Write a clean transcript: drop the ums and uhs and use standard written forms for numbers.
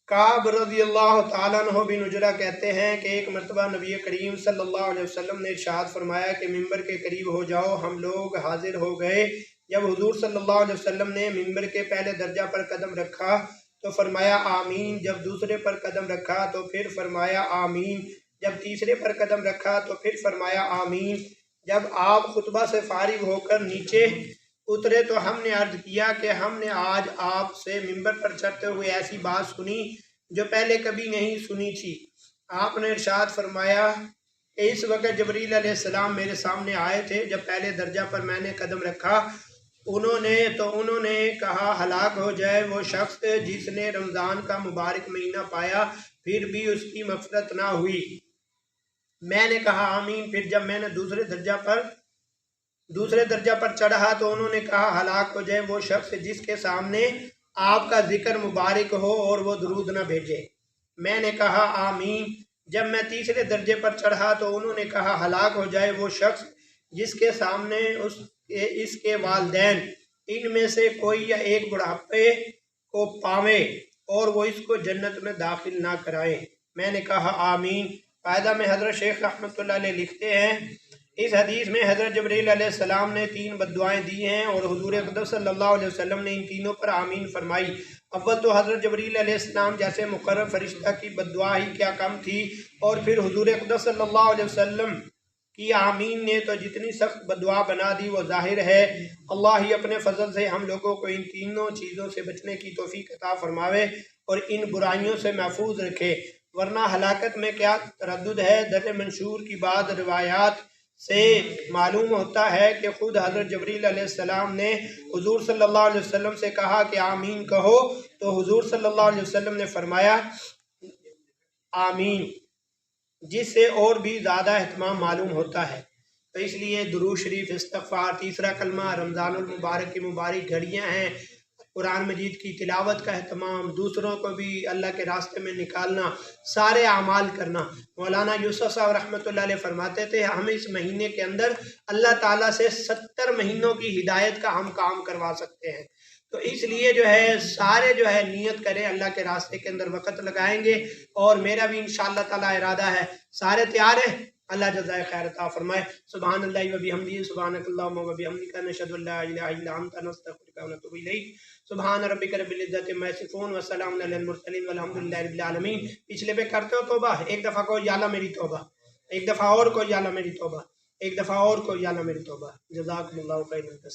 काब रज़ी अल्लाह ताला अन्हु बिन उजरा कहते हैं कि एक मरतबा नबी करीम सल्लल्लाहु अलैहि वसल्लम ने इरशाद फरमाया कि मिंबर के करीब हो जाओ। हम लोग हाजिर हो गए। जब हुजूर सल्लल्लाहु अलैहि वसल्लम ने मिंबर के पहले दर्जा पर कदम रखा तो फरमाया आमीन। जब दूसरे पर कदम रखा तो फिर फरमाया आमीन। जब तीसरे पर कदम रखा तो फिर फरमाया आमीन। जब आप खुतबा से फारिग होकर नीचे उतरे तो हमने अर्ज किया कि हमने आज आपसे मिंबर पर चढ़ते हुए ऐसी बात सुनी जो पहले कभी नहीं सुनी थी। आपने इरशाद फरमाया कि इस वक्त जबरील अलैहिस्सलाम मेरे सामने आए थे। जब पहले दर्जा पर मैंने कदम रखा उन्होंने कहा हलाक हो जाए वो शख्स जिसने रमज़ान का मुबारक महीना पाया फिर भी उसकी मग़फ़िरत ना हुई। मैंने कहा आमीन। फिर जब मैंने दूसरे दर्जा पर चढ़ा तो उन्होंने कहा हलाक हो जाए वो शख्स जिसके सामने आपका जिक्र मुबारक हो और वो दुरूद न भेजे। मैंने कहा आमीन। जब मैं तीसरे दर्जे पर चढ़ा तो उन्होंने कहा हलाक हो जाए वो शख्स जिसके सामने इसके वालिदैन इनमें से कोई या एक बुढ़ापे को पावे और वो इसको जन्नत में दाखिल ना कराए। मैंने कहा आमीन। कायदा में हज़रत शेख रहमतुल्लाह अलैह लिखते हैं इस हदीस में हज़रत जबरील अलैहिस्सलाम ने 3 बद्दुआएं दी हैं और हुजूर अक़दस सल्लल्लाहु अलैहि वसल्लम ने इन तीनों पर आमीन फरमाई। अव्वल तो हज़रत जबरील अलैहिस्सलाम जैसे मुकर्रर फरिश्ता की बद्दुआ ही क्या कम थी और फिर हुजूर अक़दस सल्लल्लाहु अलैहि वसल्लम की आमीन ने तो जितनी सख्त बद्दुआ बना दी वो जाहिर है अल्लाह ही अपने फजल से हम लोगों को इन तीनों चीज़ों से बचने की तौफीक अता फरमावे और इन बुराइयों से महफूज रखे, वरना हलाकत में क्या तरद्दुद है। दर मंशूर की बाद रिवायात से मालूम होता है कि खुद हज़रत जबरील अलैहिस्सलाम ने हुजूर सल्लल्लाहु अलैहि वसल्लम से कहा कि आमीन कहो तो हुजूर सल्लल्लाहु अलैहि वसल्लम ने फरमाया आमीन, जिससे और भी ज़्यादा एहतमाम मालूम होता है। तो इसलिए दुरूद शरीफ, इस्तिग़फ़ार, तीसरा कलमा, रमज़ानुल मुबारक की मुबारक घड़ियाँ हैं, कुरान मजीद की तिलावत का एहतमाम, दूसरों को भी अल्लाह के रास्ते में निकालना, सारे अमाल करना। मौलाना यूसुफ साहब रहमतुल्लाह अलैह फरमाते थे हम इस महीने के अंदर अल्लाह ताला से 70 महीनों की हिदायत का हम काम करवा सकते हैं। तो इसलिए सारे नियत करें, अल्लाह के रास्ते के अंदर वक़्त लगाएंगे और मेरा भी इंशाअल्लाह ताला इरादा है। सारे तैयार हैं? अल्लाह जज़ाए खैर अता फरमाए। सुब्हानल्लाहि व बिहम्दिही सुब्हानकल्लाहुम्मा व बिहम्दिका नशहदु अल्ला इलाहा इल्ला अंता नस्तगफिरुका व नतूबु इलैक। सुब्हान रब्बिका रब्बिल इज्जति अम्मा यसिफून व सलामुन अलल मुरसलीन वल्हम्दुलिल्लाहि रब्बिल आलमीन। पिछले पे करते हो तौबा? एक दफ़ा को या अल्लाह मेरी तौबा, एक दफ़ा और को या अल्लाह मेरी तौबा, एक दफ़ा और को या अल्लाह मेरी तौबा। जज़ाकुमुल्लाहु खैरन कसीर।